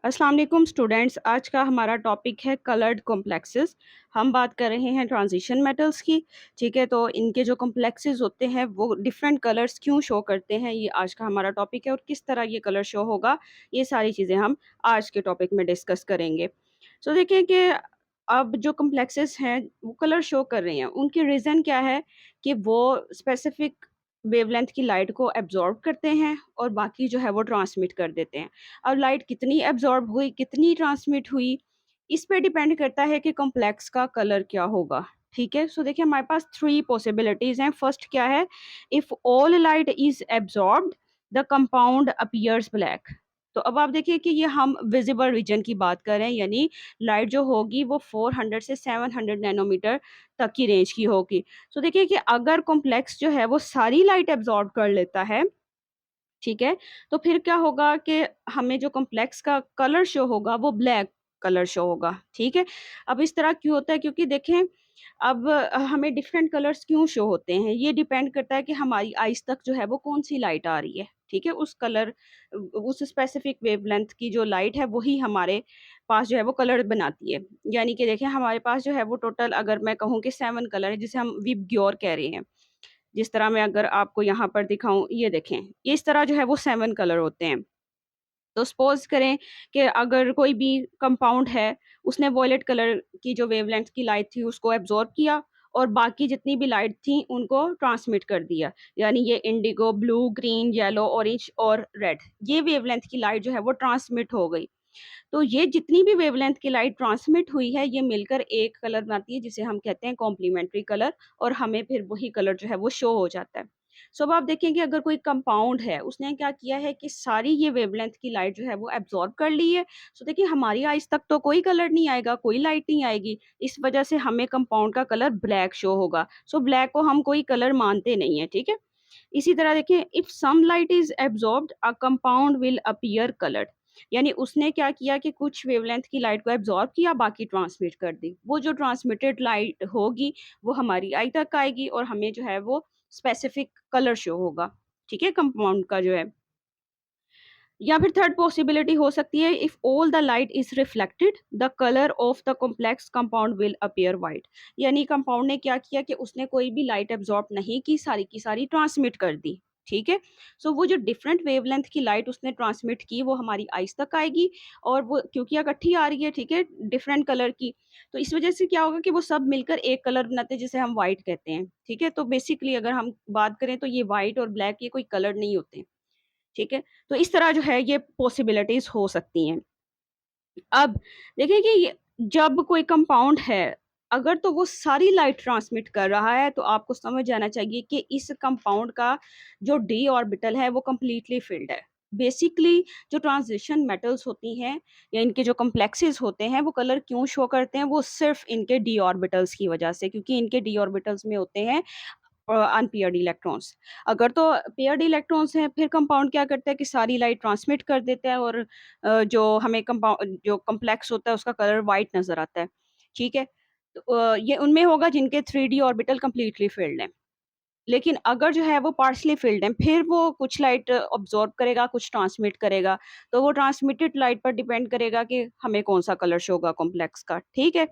अस्सलाम वालेकुम स्टूडेंट्स। आज का हमारा टॉपिक है कलर्ड कॉम्प्लेक्सेस। हम बात कर रहे हैं ट्रांजिशन मेटल्स की। ठीक है, तो इनके जो कॉम्प्लेक्सेस होते हैं वो डिफरेंट कलर्स क्यों शो करते हैं, ये आज का हमारा टॉपिक है। और किस तरह ये कलर शो होगा, ये सारी चीज़ें हम आज के टॉपिक में डिस्कस करेंगे। सो देखिए कि अब जो कॉम्प्लेक्सेस हैं वो कलर शो कर रहे हैं, उनकी रीज़न क्या है कि वो स्पेसिफिक वेवलेंथ की लाइट को एब्जॉर्ब करते हैं और बाकी जो है वो ट्रांसमिट कर देते हैं। अब लाइट कितनी एब्ज़ॉर्ब हुई, कितनी ट्रांसमिट हुई, इस पे डिपेंड करता है कि कॉम्प्लेक्स का कलर क्या होगा, ठीक है? सो देखिए हमारे पास 3 पॉसिबिलिटीज़ हैं। फर्स्ट क्या है, if all light is absorbed, the compound appears black. तो अब आप देखिए कि ये हम विज़िबल रीजन की बात कर रहे हैं, यानी लाइट जो होगी वो 400 से 700 नैनोमीटर तक की रेंज की होगी। सो देखिए कि अगर कॉम्प्लेक्स जो है वो सारी लाइट एब्ज़ॉर्ब कर लेता है, ठीक है? तो फिर क्या होगा कि हमें जो कॉम्प्लेक्स का कलर शो होगा वो ब्लैक कलर शो होगा, ठीक है? अब इस तरह क्यों होता है, क्योंकि देखें अब हमें डिफरेंट कलर्स क्यों शो होते हैं, ये डिपेंड करता है कि हमारी आइज़ तक जो है वो कौन-सी लाइट आ रही है, ठीक है? उस कलर उस स्पेसिफिक वेवलेंथ की जो लाइट है वही हमारे पास जो है वो कलर बनाती है। यानी कि देखें हमारे पास जो है वो टोटल अगर मैं कहूँ कि 7 कलर है, जिसे हम विबग्योर कह रहे हैं। जिस तरह मैं अगर आपको यहाँ पर दिखाऊँ, ये देखें, इस तरह जो है वो 7 कलर होते हैं। तो सपोज़ करें कि अगर कोई भी कंपाउंड है, उसने वॉयलेट कलर की जो वेवलेंथ की लाइट थी उसको एब्ज़ॉर्ब किया और बाकी जितनी भी लाइट थी उनको ट्रांसमिट कर दिया। यानी ये Indigo, blue, green, yellow, orange और रेड, ये वेवलेंथ की लाइट जो है वो ट्रांसमिट हो गई। तो ये जितनी भी वेवलेंथ की लाइट ट्रांसमिट हुई है, ये मिलकर एक कलर बनाती है जिसे हम कहते हैं कॉम्प्लीमेंट्री कलर, और हमें फिर वही कलर जो है वो शो हो जाता है। सो अब आप देखें कि अगर कोई कंपाउंड है, उसने क्या किया है कि सारी ये वेवलेंथ की लाइट जो है वो एब्ज़ॉर्ब कर ली है। सो देखिए हमारी आइज़ तक तो कोई कलर नहीं आएगा, कोई लाइट नहीं आएगी। इस वजह से हमें कंपाउंड का कलर ब्लैक शो होगा। सो ब्लैक को हम कोई कलर मानते नहीं हैं, ठीक है? इसी तरह देखिए, if some light is absorbed a compound will appear coloured. यानी उसने क्या किया कि कुछ वेवलेंथ की लाइट को एब्जॉर्ब किया, बाकी ट्रांसमिट कर दी। वो जो ट्रांसमिटेड लाइट होगी वो हमारी आई तक आएगी और हमें जो है वो स्पेसिफिक कलर शो होगा, ठीक है, कंपाउंड का जो है। या फिर थर्ड पॉसिबिलिटी हो सकती है, if all the light is reflected the colour of the complex compound will appear white. यानी कंपाउंड ने क्या किया कि उसने कोई भी लाइट एब्जॉर्ब नहीं की, सारी की सारी ट्रांसमिट कर दी, ठीक है? सो वो जो डिफरेंट वेवलेंथ की लाइट उसने ट्रांसमिट की वो हमारी आइज तक आएगी, और वो क्योंकि इकट्ठी आ रही है, ठीक है, डिफरेंट कलर की, तो इस वजह से क्या होगा कि वो सब मिलकर एक कलर बनाते हैं जिसे हम व्हाइट कहते हैं, ठीक है? तो बेसिकली अगर हम बात करें तो ये व्हाइट और ब्लैक ये कोई कलर नहीं होते, ठीक है? तो इस तरह जो है ये पॉसिबिलिटीज़ हो सकती हैं। अब देखिए कि ये जब कोई कंपाउंड है, अगर तो वो सारी लाइट ट्रांसमिट कर रहा है, तो आपको समझ जाना चाहिए कि इस कंपाउंड का जो डी ऑर्बिटल है वो कंप्लीटली फिल्ड है। बेसिकली जो ट्रांजिशन मेटल्स होती हैं या इनके जो कॉम्प्लेक्सेस होते हैं वो कलर क्यों शो करते हैं, वो सिर्फ़ इनके डी ऑर्बिटल्स की वजह से, क्योंकि इनके डी ऑर्बिटल्स में होते हैं अनपेयर्ड इलेक्ट्रॉन्स। अगर तो पेयर्ड इलेक्ट्रॉन्स हैं, फिर कंपाउंड क्या करता है कि सारी लाइट ट्रांसमिट कर देता है और जो हमें जो कॉम्प्लेक्स होता है उसका कलर व्हाइट नज़र आता है, ठीक है? तो ये उनमें होगा जिनके 3D ऑर्बिटल कंप्लीटली फिल्ड हैं। लेकिन अगर जो है वो पार्शियली फिल्ड हैं, फिर वो कुछ लाइट अब्ज़ॉर्ब करेगा, कुछ ट्रांसमिट करेगा। तो वो ट्रांसमिटेड लाइट पर डिपेंड करेगा कि हमें कौन-सा कलर शो होगा कॉम्प्लेक्स का, ठीक है?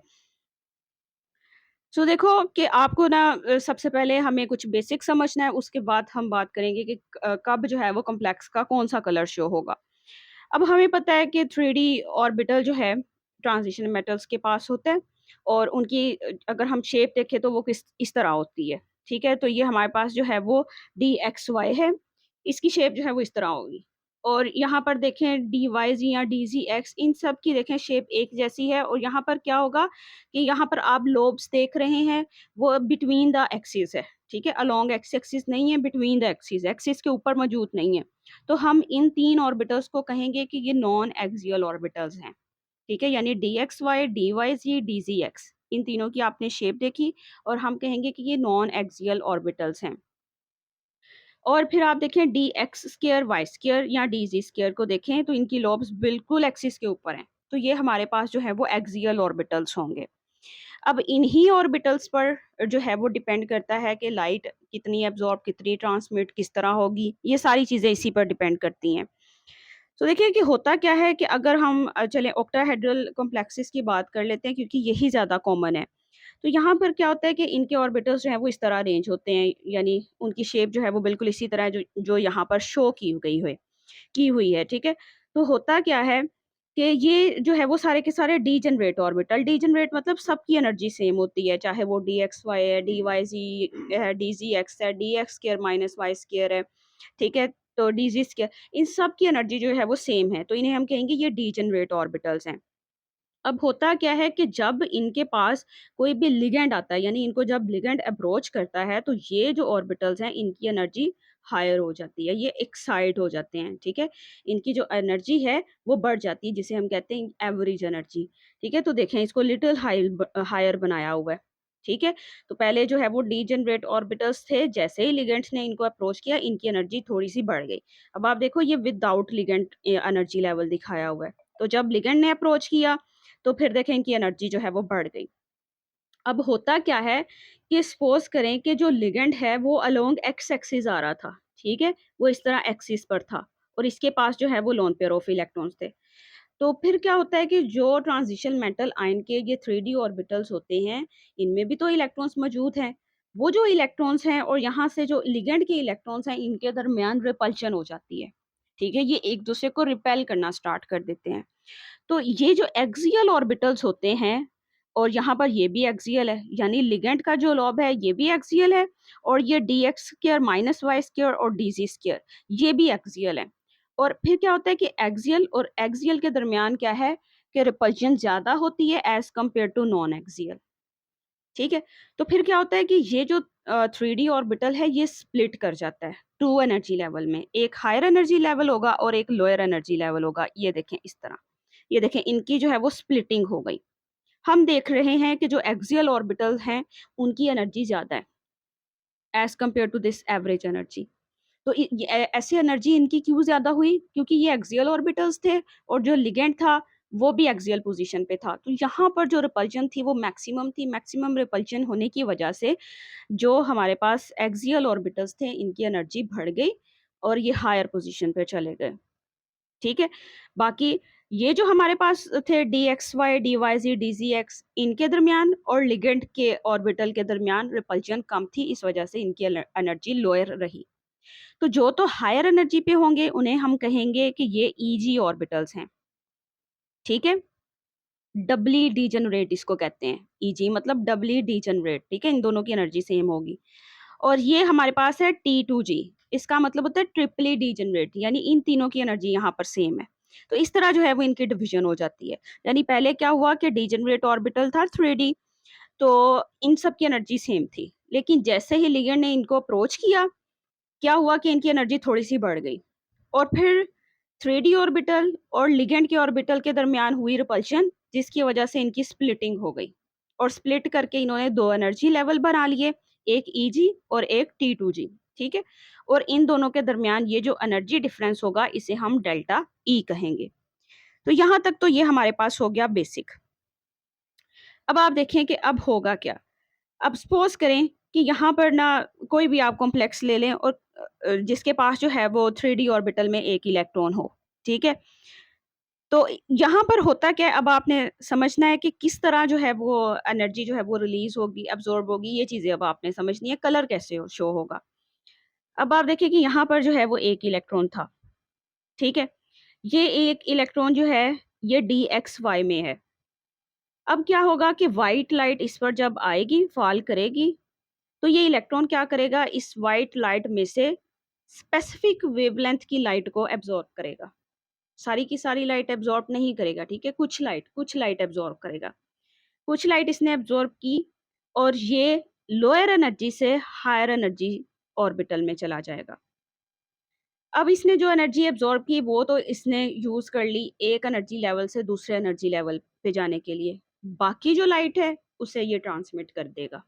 देखो कि आपको ना सबसे पहले हमें कुछ बेसिक समझना है, उसके बाद हम बात करेंगे कि कब जो है वो कॉम्प्लेक्स का कौन-सा कलर शो होगा। अब हमें पता है कि 3D ऑर्बिटल जो है ट्रांजिशन मेटल्स के पास होता है, और उनकी अगर हम शेप देखें तो वो किस इस तरह होती है, ठीक है? तो ये हमारे पास जो है वो DXY है, इसकी शेप जो है वो इस तरह होगी। और यहाँ पर देखें DYZ या DZX, इन सब की देखें शेप एक जैसी है, और यहाँ पर क्या होगा कि यहाँ पर आप लोब्स देख रहे हैं, वो बिटवीन द एक्सिस है, ठीक है? अलोंग एक्स एक्सिस नहीं है, बिटवीन द एक्सिस, एक्सिस के ऊपर मौजूद नहीं है। तो हम इन 3 ऑर्बिटल्स को कहेंगे कि ये नॉन एक्सियल ऑर्बिटल्स हैं, ठीक है? यानी DXY, DYZ, DZX, इन तीनों की आपने शेप देखी और हम कहेंगे कि ये नॉन एक्सियल ऑर्बिटल्स हैं। और फिर आप देखें DX स्क्वायर, Y स्क्वायर या DZ स्क्वायर को देखें तो इनकी लोब्स बिल्कुल एक्सिस के ऊपर हैं। तो ये हमारे पास जो है वो एक्सियल ऑर्बिटल्स होंगे। अब इन्हीं ऑर्बिटल्स पर जो है वो डिपेंड करता है कि लाइट कितनी एब्ज़ॉर्ब, कितनी ट्रांसमिट, किस तरह होगी, ये सारी चीज़ें इसी पर डिपेंड करती हैं। तो देखिए कि होता क्या है कि अगर हम चलें ऑक्टाहेड्रल कॉम्प्लेक्सेस की बात कर लेते हैं क्योंकि यही ज़्यादा कॉमन है। तो यहाँ पर क्या होता है कि इनके ऑर्बिटल्स जो हैं वो इस तरह अरेंज होते हैं, यानी उनकी शेप जो है वो बिल्कुल इसी तरह है जो जो यहाँ पर शो की हुई है, ठीक है? तो होता क्या है कि ये जो है वो सारे के सारे डीजेनरेट ऑर्बिटल, डीजेनरेट मतलब सबकी एनर्जी सेम होती है, चाहे वो dxy है, dyz है, dzx है, dx square minus y square है, ठीक है? तो dz स्क्वायर, इन सब की एनर्जी जो है वो सेम है, तो इन्हें हम कहेंगे ये डीजेनरेट ऑर्बिटल्स हैं। अब होता क्या है कि जब इनके पास कोई भी लिगैंड आता है, यानी इनको जब लिगैंड अप्रोच करता है, तो ये जो ऑर्बिटल्स हैं, इनकी एनर्जी हायर हो जाती है, ये एक्साइट हो जाते हैं, ठीक है? इनकी जो एनर्जी है, वो बढ़ जाती है, जिसे हम कहते हैं एवरेज एनर्जी, ठीक है? तो देखें, इसको लिटिल हायर बनाया हुआ है, ठीक है? तो पहले जो है वो डीजेनरेट ऑर्बिटल्स थे, जैसे ही लिगेंड्स ने इनको अप्रोच किया, इनकी एनर्जी थोड़ी-सी बढ़ गई। अब आप देखो, ये विदाउट लिगेंड एनर्जी लेवल दिखाया हुआ है। तो जब लिगेंड ने अप्रोच किया, तो फिर देखें इनकी एनर्जी जो है वो बढ़ गई। अब होता क्या है कि सपोज़ करें कि जो लिगैंड है वो अलोंग एक्स एक्सिस आ रहा था, ठीक है? वो इस तरह एक्सिस पर था और इसके पास जो है वो लोन पेयर ऑफ इलेक्ट्रॉन्स थे। तो फिर क्या होता है कि जो ट्रांजिशन मेटल आयन के ये 3D ऑर्बिटल्स होते हैं, इनमें भी तो इलेक्ट्रॉन्स मौजूद हैं। वो जो इलेक्ट्रॉन्स हैं और यहाँ से जो लिगैंड के इलेक्ट्रॉन्स हैं, इनके दरमियान रिपल्शन हो जाती है, ठीक है? ये एक-दूसरे को रिपेल करना स्टार्ट कर देते हैं। तो ये जो एक्सियल ऑर्बिटल्स होते हैं और यहाँ पर ये भी एक्सियल है, यानी लिगैंड का जो लॉब है ये भी एक्सियल है और ये dx square minus y square और dz स्क्वायर ये भी एक्सियल है। और फिर क्या होता है कि एक्सियल और एक्सियल के दरमियान क्या है कि रिपल्शन ज़्यादा होती है as compare to non axial, ठीक है? तो फिर क्या होता है कि ये जो 3D ऑर्बिटल है ये स्प्लिट कर जाता है 2 एनर्जी लेवल में। एक हायर एनर्जी लेवल होगा और एक लोअर एनर्जी लेवल होगा। ये देखें इस तरह। ये देखें इनकी जो है वो स्प्लिटिंग हो गई। हम देख रहे हैं कि जो एक्सियल ऑर्बिटल हैं उनकी एनर्जी ज़्यादा है as compare to this average energy. तो ऐसी एनर्जी इनकी क्यों ज़्यादा हुई? क्योंकि ये एक्सियल ऑर्बिटल्स थे और जो लिगैंड था वो भी एक्सियल पोज़ीशन पे था। तो यहाँ पर जो रिपल्शन थी वो मैक्सिमम थी। मैक्सिमम रिपल्शन होने की वजह से जो हमारे पास एक्सियल ऑर्बिटल्स थे इनकी एनर्जी बढ़ गई और ये हायर पोज़ीशन पे चले गए। ठीक है? बाकी ये जो हमारे पास थे dxy, dyz, dzx इनके दरमियान और लिगैंड के ऑर्बिटल के दरमियान रिपल्शन कम थी, इस वजह से इनकी एनर्जी लोअर रही। तो जो तो हायर एनर्जी पे होंगे उन्हें हम कहेंगे कि ये ईजी ऑर्बिटल्स हैं, ठीक है? डबली डीजेनरेट इसको कहते हैं। ईजी मतलब डबली डीजेनरेट, ठीक है? इन दोनों की एनर्जी सेम होगी। और ये हमारे पास है T2G, इसका मतलब होता है ट्रिपली डीजेनरेट, यानी इन तीनों की एनर्जी यहाँ पर सेम है। तो इस तरह जो है वो इनकी डिवीजन हो जाती है। यानी पहले क्या हुआ कि डीजेनरेट ऑर्बिटल था 3D, तो इन सब की एनर्जी सेम थी। लेकिन जैसे ही लिगैंड ने इनको अप्रोच किया, क्या हुआ कि इनकी एनर्जी थोड़ी-सी बढ़ गई और फिर 3D ऑर्बिटल और लिगैंड के ऑर्बिटल के दरमियान हुई रिपल्शन, जिसकी वजह से इनकी स्प्लिटिंग हो गई और स्प्लिट करके इन्होंने 2 एनर्जी लेवल बना लिए, एक ईजी और एक T2G, ठीक है? और इन दोनों के दरमियान ये जो एनर्जी डिफरेंस होगा इसे हम डेल्टा ई कहेंगे। तो यहाँ तक तो ये हमारे पास हो गया बेसिक। अब आप देखें कि अब होगा क्या? अब सपोज़ करें कि यहाँ पर ना कोई भी आप कॉम्प्लेक्स ले लें और जिसके पास जो है वो 3D ऑर्बिटल में एक इलेक्ट्रॉन हो, ठीक है? तो यहाँ पर होता क्या है, अब आपने समझना है कि किस तरह जो है वो एनर्जी जो है वो रिलीज़ होगी, एब्ज़ॉर्ब होगी, ये चीज़ें अब आपने समझनी है, कलर कैसे शो होगा। अब आप देखिए कि यहाँ पर जो है वो एक इलेक्ट्रॉन था, ठीक है? ये एक इलेक्ट्रॉन जो है ये dxy में है। अब क्या होगा कि व्हाइट लाइट इस पर जब आएगी, फ़ॉल करेगी, तो ये इलेक्ट्रॉन क्या करेगा, इस व्हाइट लाइट में से स्पेसिफिक वेवलेंथ की लाइट को एब्ज़ॉर्ब करेगा। सारी की सारी लाइट एब्ज़ॉर्ब नहीं करेगा, ठीक है? कुछ लाइट एब्ज़ॉर्ब करेगा। कुछ लाइट इसने एब्ज़ॉर्ब की और ये लोअर एनर्जी से हायर एनर्जी ऑर्बिटल में चला जाएगा। अब इसने जो एनर्जी एब्ज़ॉर्ब की वो तो इसने यूज़ कर ली एक एनर्जी लेवल से दूसरे एनर्जी लेवल पे जाने के लिए। बाकी जो लाइट है उसे ये ट्रांसमिट कर देगा।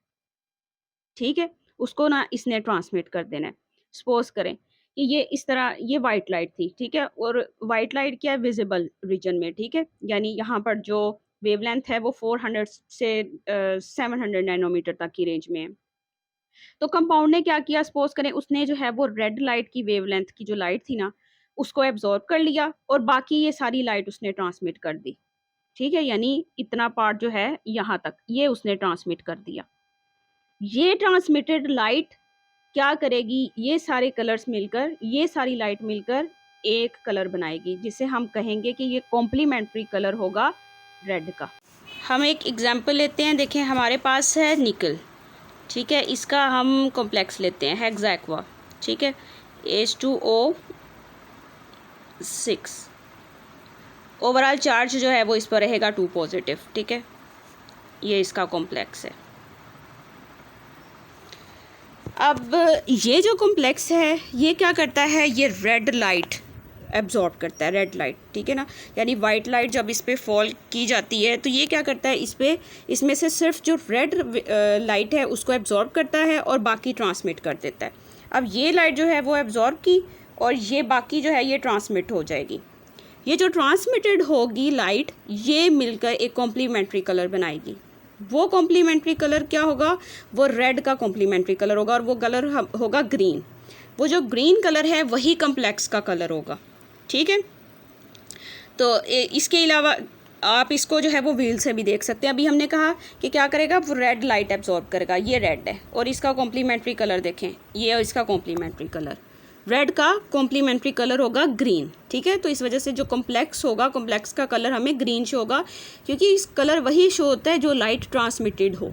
ठीक है? उसको ना इसने ट्रांसमिट कर देना है। सपोज़ करें कि ये इस तरह ये व्हाइट लाइट थी, ठीक है? और व्हाइट लाइट क्या है विज़िबल रीजन में, ठीक है? यानी यहाँ पर जो वेवलेंथ है वो 400 से 700 नैनोमीटर तक की रेंज में है। तो कंपाउंड ने क्या किया, सपोज़ करें उसने जो है वो रेड लाइट की वेवलेंथ की जो लाइट थी ना, उसको एब्जॉर्ब कर लिया और बाकी ये सारी लाइट उसने ट्रांसमिट कर दी। ठीक है, यानी इतना पार्ट जो है यहाँ तक ये उसने ट्रांसमिट कर दिया। ये ट्रांसमिटेड लाइट क्या करेगी, ये सारे कलर्स मिलकर, ये सारी लाइट मिलकर एक कलर बनाएगी, जिसे हम कहेंगे कि ये कॉम्प्लीमेंट्री कलर होगा रेड का। हम एक एग्जांपल लेते हैं, देखें हमारे पास है निकल, ठीक है, इसका हम कॉम्प्लेक्स लेते हैं हेक्सा, ठीक है, H2O6। ओवरऑल चार्ज जो है वो इस पर रहेगा 2 पॉजिटिव, ठीक है, ये इसका कॉम्प्लेक्स है। अब ये जो कॉम्प्लेक्स है ये क्या करता है, ये रेड लाइट एब्जॉर्ब करता है, रेड लाइट, ठीक है ना, यानी वाइट लाइट जब इस पर फॉल की जाती है तो ये क्या करता है, इसमें से सिर्फ जो रेड लाइट है उसको एब्जॉर्ब करता है और बाकी ट्रांसमिट कर देता है। अब ये लाइट जो है वो एब्जॉर्ब की और ये बाकी जो है ये ट्रांसमिट हो जाएगी। ये जो ट्रांसमिटेड होगी लाइट, ये मिलकर एक कॉम्प्लीमेंट्री कलर बनाएगी। वो कॉम्प्लीमेंट्री कलर क्या होगा, वो रेड का कॉम्प्लीमेंट्री कलर होगा और वो कलर होगा ग्रीन। वो जो ग्रीन कलर है वही कॉम्प्लेक्स का कलर होगा, ठीक है। तो इसके अलावा आप इसको जो है वो व्हील से भी देख सकते हैं। अभी हमने कहा कि क्या करेगा, वो रेड लाइट एब्जॉर्ब करेगा, ये रेड है और इसका कॉम्प्लीमेंट्री कलर देखें, ये इसका कॉम्प्लीमेंट्री कलर, रेड का कॉम्प्लीमेंट्री कलर होगा ग्रीन, ठीक है। तो इस वजह से जो कॉम्प्लेक्स होगा, कॉम्प्लेक्स का कलर हमें ग्रीन शो होगा, क्योंकि इस कलर वही शो होता है जो लाइट ट्रांसमिटेड हो,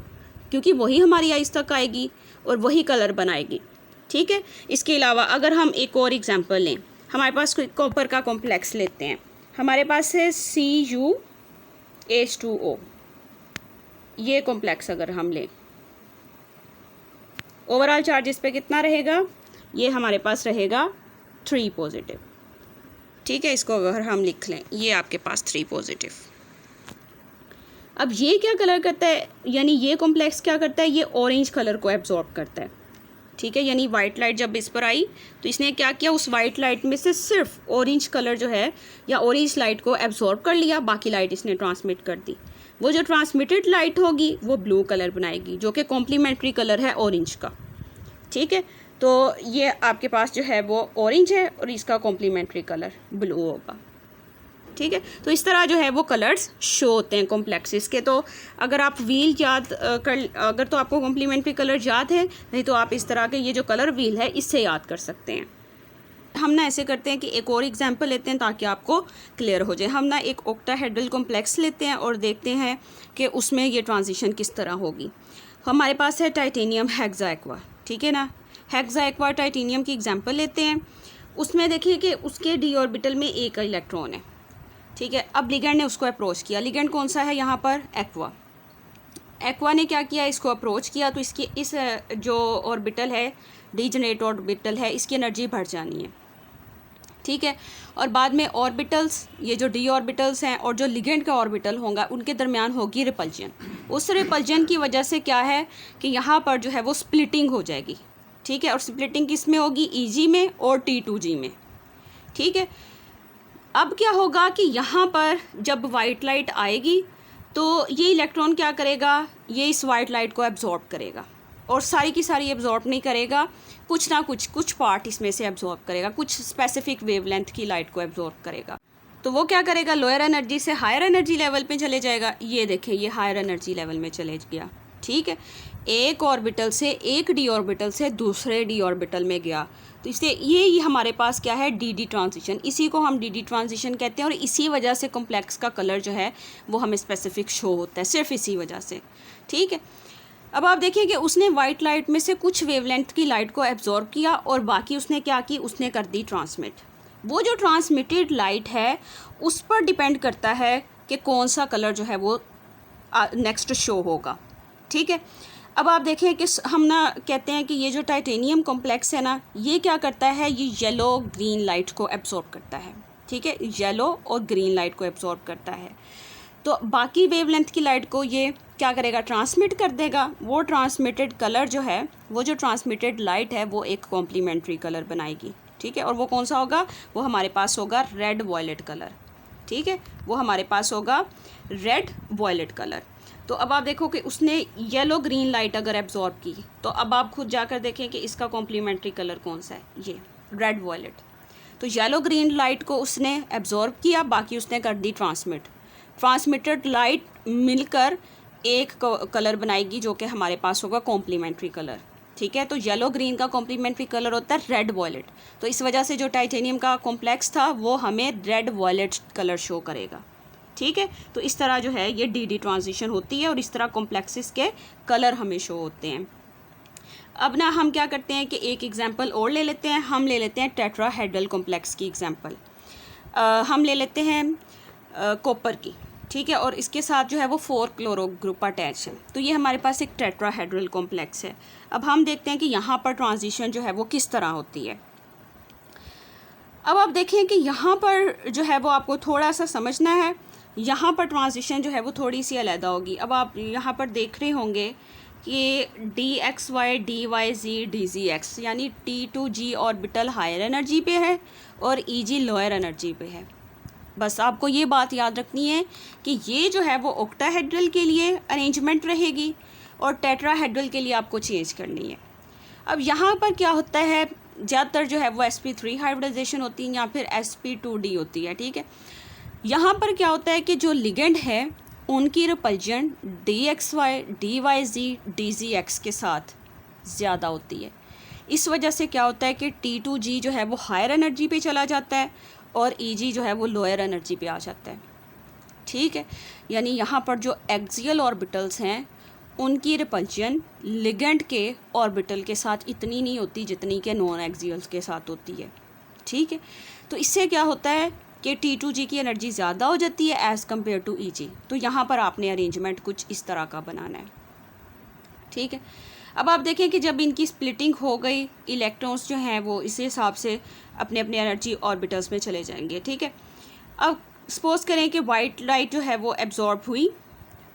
क्योंकि वही हमारी आइज तक आएगी और वही कलर बनाएगी, ठीक है। इसके अलावा अगर हम एक और एग्जांपल लें, हमारे पास कोई कॉपर का कॉम्प्लेक्स लेते हैं, हमारे पास है CuH2O, ये कॉम्प्लेक्स अगर हम लें, ओवरऑल चार्ज इस पर कितना रहेगा, ये हमारे पास रहेगा 3 पॉजिटिव, ठीक है। इसको अगर हम लिख लें, ये आपके पास 3 पॉजिटिव। अब ये क्या कलर करता है, यानी ये कॉम्प्लेक्स क्या करता है, ये ऑरेंज कलर को एब्जॉर्ब करता है, ठीक है। यानी वाइट लाइट जब इस पर आई तो इसने क्या किया, उस वाइट लाइट में से सिर्फ ऑरेंज कलर जो है या ऑरेंज लाइट को एब्जॉर्ब कर लिया, बाकी लाइट इसने ट्रांसमिट कर दी। वो जो ट्रांसमिटेड लाइट होगी वो ब्लू कलर बनाएगी, जो कि कॉम्प्लीमेंट्री कलर है ऑरेंज का, ठीक है। तो ये आपके पास जो है वो ऑरेंज है और इसका कॉम्प्लीमेंट्री कलर ब्लू होगा, ठीक है। तो इस तरह जो है वो कलर्स शो होते हैं कॉम्प्लेक्सेस के। तो अगर आप व्हील याद अगर तो आपको कॉम्प्लीमेंट्री कलर याद है, नहीं तो आप इस तरह के ये जो कलर व्हील है इससे याद कर सकते हैं। हम ना ऐसे करते हैं कि एक और एग्जांपल लेते हैं ताकि आपको क्लियर हो जाए। हम ना एक ऑक्टाहेड्रल कॉम्प्लेक्स लेते हैं और देखते हैं कि उसमें ये ट्रांजिशन किस तरह होगी। हमारे पास है टाइटेनियम हेक्सा, ठीक है ना। हेक्सा टाइटेनियम की एग्जांपल लेते हैं। उसमें देखिए कि उसके डी ऑर्बिटल में एक इलेक्ट्रॉन है, ठीक है। अब लिगेंड ने उसको अप्रोच किया, लिगेंड कौन सा है यहाँ पर, एक्वा ने क्या किया, इसको अप्रोच किया, तो इसकी इस जो ऑर्बिटल है, डीजनरेट ऑर्बिटल है, इसकी एनर्जी बढ़ जानी है, ठीक है। और बाद में ऑर्बिटल्स, ये जो डी ऑर्बिटल्स हैं और जो लिगेंड का ऑर्बिटल होगा उनके दरमियान होगी रिपल्जन। उस रिपल्जन की वजह से क्या है कि यहाँ पर जो है वो स्प्लिटिंग हो जाएगी, ठीक है। और स्प्लिटिंग किस में होगी, Eg में और T2G में, ठीक है। अब क्या होगा कि यहाँ पर जब वाइट लाइट आएगी तो ये इलेक्ट्रॉन क्या करेगा, ये इस वाइट लाइट को एब्जॉर्ब करेगा और सारी की सारी एब्जॉर्ब नहीं करेगा, कुछ ना कुछ पार्ट इसमें से एब्जॉर्ब करेगा, कुछ स्पेसिफिक वेवलेंथ की लाइट को एब्जॉर्ब करेगा। तो वो क्या करेगा, लोअर एनर्जी से हायर एनर्जी लेवल पे चले जाएगा। ये देखें, ये हायर एनर्जी लेवल में चले गया, ठीक है। एक ऑर्बिटल से, एक डी ऑर्बिटल से दूसरे डी ऑर्बिटल में गया, तो इसलिए ये हमारे पास क्या है, डी ट्रांजिशन। इसी को हम डी ट्रांजिशन कहते हैं और इसी वजह से कॉम्प्लेक्स का कलर जो है वो हमें स्पेसिफिक शो होता है, सिर्फ इसी वजह से, ठीक है। अब आप देखिए कि उसने वाइट लाइट में से कुछ वेवलेंथ की लाइट को एब्जॉर्ब किया और बाकी उसने क्या की, उसने कर दी ट्रांसमिट। वो जो ट्रांसमिटेड लाइट है उस पर डिपेंड करता है कि कौन सा कलर जो है वो नेक्स्ट शो होगा, ठीक है। अब आप देखें कि हम ना कहते हैं कि ये जो टाइटेनियम कॉम्प्लेक्स है ना, ये क्या करता है, ये येलो ग्रीन लाइट को एब्जॉर्ब करता है, ठीक है, येलो और ग्रीन लाइट को एब्जॉर्ब करता है। तो बाकी वेवलेंथ की लाइट को ये क्या करेगा, ट्रांसमिट कर देगा। वो ट्रांसमिटेड कलर जो है, वो जो ट्रांसमिटेड लाइट है वो एक कॉम्प्लीमेंट्री कलर बनाएगी, ठीक है। और वो कौन सा होगा, वो हमारे पास होगा रेड वॉयलेट कलर, ठीक है, वो हमारे पास होगा रेड वॉयलेट कलर। तो अब आप देखो कि उसने येलो ग्रीन लाइट अगर एब्जॉर्ब की, तो अब आप खुद जाकर देखें कि इसका कॉम्प्लीमेंट्री कलर कौन सा है, ये रेड वॉयलेट। तो येलो ग्रीन लाइट को उसने एब्जॉर्ब किया, बाकी उसने कर दी ट्रांसमिटेड लाइट मिलकर एक कलर बनाएगी जो कि हमारे पास होगा कॉम्प्लीमेंट्री कलर। ठीक है, तो येलो ग्रीन का कॉम्प्लीमेंट्री कलर होता है रेड वॉयलेट। तो इस वजह से जो टाइटेनियम का कॉम्प्लेक्स था वो हमें रेड वॉयलेट कलर शो करेगा। ठीक है, तो इस तरह जो है ये डी ट्रांजिशन होती है और इस तरह कॉम्प्लेक्सेस के कलर हमें शो होते हैं। अब ना हम क्या करते हैं कि एक एग्जांपल और ले लेते हैं। हम ले लेते हैं टेट्राहेड्रल कॉम्प्लेक्स की एग्जांपल। हम ले लेते हैं कॉपर की। ठीक है, और इसके साथ जो है वो 4 क्लोरो ग्रुप अटैच है। तो ये हमारे पास एक टेट्राहेड्रल कॉम्प्लेक्स है। अब हम देखते हैं कि यहाँ पर ट्रांजिशन जो है वो किस तरह होती है। अब आप देखें कि यहाँ पर जो है वो आपको थोड़ा सा समझना है। यहाँ पर ट्रांजिशन जो है वो थोड़ी सी अलग होगी। अब आप यहाँ पर देख रहे होंगे कि DXY DYZ DZX यानी T2G ऑर्बिटल हायर एनर्जी पे है और EG लोअर एनर्जी पे है। बस आपको ये बात याद रखनी है कि ये जो है वो ऑक्टाहेड्रल के लिए अरेंजमेंट रहेगी और टेट्राहेड्रल के लिए आपको चेंज करनी है। अब यहाँ पर क्या होता है, ज़्यादातर जो है वो sp3 हाइब्रिडाइजेशन होती है या फिर sp2d होती है। ठीक है, यहाँ पर क्या होता है कि जो लिगेंड है उनकी रिपल्जन DXY DYZ DZX के साथ ज़्यादा होती है। इस वजह से क्या होता है कि T2G जो है वो हायर एनर्जी पे चला जाता है और EG जो है वो लोअर एनर्जी पे आ जाता है। ठीक है, यानी यहाँ पर जो एक्सियल ऑर्बिटल्स हैं उनकी रिपल्जन लिगेंड के ऑर्बिटल के साथ इतनी नहीं होती जितनी के नॉन एक्सियल्स के साथ होती है। ठीक है, तो इससे क्या होता है कि T2G की एनर्जी ज़्यादा हो जाती है एज़ कम्पेयर टू EG। तो यहाँ पर आपने अरेंजमेंट कुछ इस तरह का बनाना है। ठीक है, अब आप देखें कि जब इनकी स्प्लिटिंग हो गई, इलेक्ट्रॉन्स जो हैं वो इस हिसाब से अपने अपने एनर्जी ऑर्बिटल्स में चले जाएंगे। ठीक है, अब सपोज़ करें कि वाइट लाइट जो है वो एब्जॉर्ब हुई।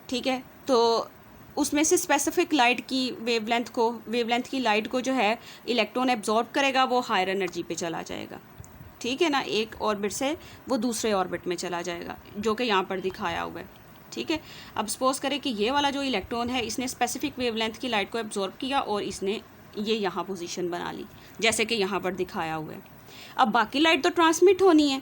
ठीक है, तो उसमें से स्पेसिफिक लाइट की वेवलेंथ की लाइट को जो है इलेक्ट्रॉन एब्जॉर्ब करेगा, वो हायर एनर्जी पे चला जाएगा। ठीक है ना, एक ऑर्बिट से वो दूसरे ऑर्बिट में चला जाएगा जो कि यहाँ पर दिखाया हुआ है। ठीक है, अब सपोज़ करें कि ये वाला जो इलेक्ट्रॉन है इसने स्पेसिफिक वेवलेंथ की लाइट को एब्जॉर्ब किया और इसने ये यहाँ पोजीशन बना ली जैसे कि यहाँ पर दिखाया हुआ है। अब बाकी लाइट तो ट्रांसमिट होनी है।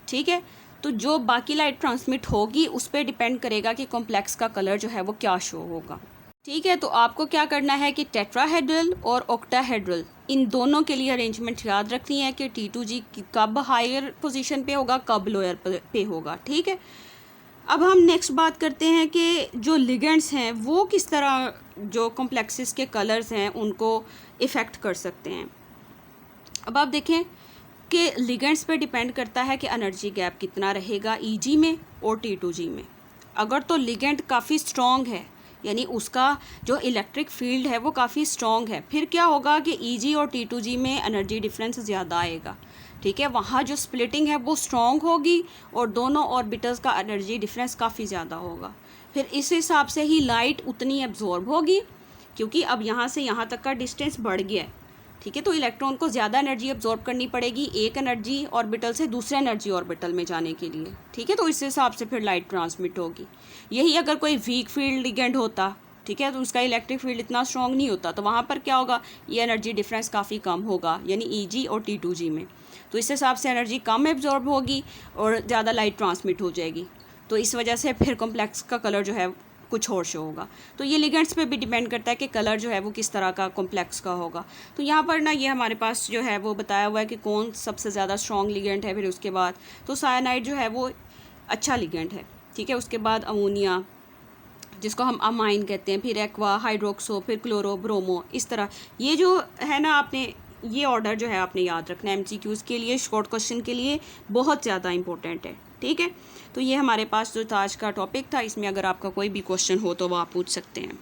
ठीक है, तो जो बाकी लाइट ट्रांसमिट होगी उस पर डिपेंड करेगा कि कॉम्प्लेक्स का कलर जो है वो क्या शो होगा। ठीक है, तो आपको क्या करना है कि टेट्राहेड्रल और ऑक्टाहेड्रल इन दोनों के लिए अरेंजमेंट याद रखनी है कि T2G कब हायर पोजीशन पे होगा, कब लोअर पे होगा। ठीक है, अब हम नेक्स्ट बात करते हैं कि जो लिगेंड्स हैं वो किस तरह जो कॉम्प्लेक्सेस के कलर्स हैं उनको इफ़ेक्ट कर सकते हैं। अब आप देखें कि लिगेंड्स पे डिपेंड करता है कि एनर्जी गैप कितना रहेगा EG में और T2G में। अगर तो लिगेंड काफ़ी स्ट्रॉन्ग है यानी उसका जो इलेक्ट्रिक फील्ड है वो काफ़ी स्ट्रॉन्ग है, फिर क्या होगा कि EG और T2G में एनर्जी डिफरेंस ज़्यादा आएगा। ठीक है, वहाँ जो स्प्लिटिंग है वो स्ट्रॉन्ग होगी और दोनों ऑर्बिटल्स का एनर्जी डिफरेंस काफ़ी ज़्यादा होगा। फिर इस हिसाब से ही लाइट उतनी एब्जॉर्ब होगी क्योंकि अब यहाँ से यहाँ तक का डिस्टेंस बढ़ गया है। ठीक है, तो इलेक्ट्रॉन को ज़्यादा एनर्जी एब्जॉर्ब करनी पड़ेगी एक एनर्जी ऑर्बिटल से दूसरे एनर्जी ऑर्बिटल में जाने के लिए। ठीक है, तो इस हिसाब से फिर लाइट ट्रांसमिट होगी। यही अगर कोई वीक फील्ड लिगेंड होता, ठीक है, तो उसका इलेक्ट्रिक फील्ड इतना स्ट्रॉन्ग नहीं होता, तो वहाँ पर क्या होगा, ये एनर्जी डिफरेंस काफ़ी कम होगा यानी EG और T2G में। तो इस हिसाब से एनर्जी कम एब्जॉर्ब होगी और ज़्यादा लाइट ट्रांसमिट हो जाएगी। तो इस वजह से फिर कॉम्प्लेक्स का कलर जो है कुछ और शो होगा। तो ये लिगेंड्स पे भी डिपेंड करता है कि कलर जो है वो किस तरह का कॉम्प्लेक्स का होगा। तो यहाँ पर ना ये हमारे पास जो है वो बताया हुआ है कि कौन सबसे ज़्यादा स्ट्रॉन्ग लिगेंड है। फिर उसके बाद तो साइनाइड जो है वो अच्छा लिगेंड है। ठीक है, उसके बाद अमोनिया जिसको हम अमाइन कहते हैं, फिर एक्वा, हाइड्रोक्सो, फिर क्लोरो, ब्रोमो, इस तरह ये जो है ना आपने ये ऑर्डर जो है आपने याद रखना है MCQs के लिए, शॉर्ट क्वेश्चन के लिए बहुत ज़्यादा इंपॉर्टेंट है। ठीक है, तो ये हमारे पास जो आज का टॉपिक था, इसमें अगर आपका कोई भी क्वेश्चन हो तो वो आप पूछ सकते हैं।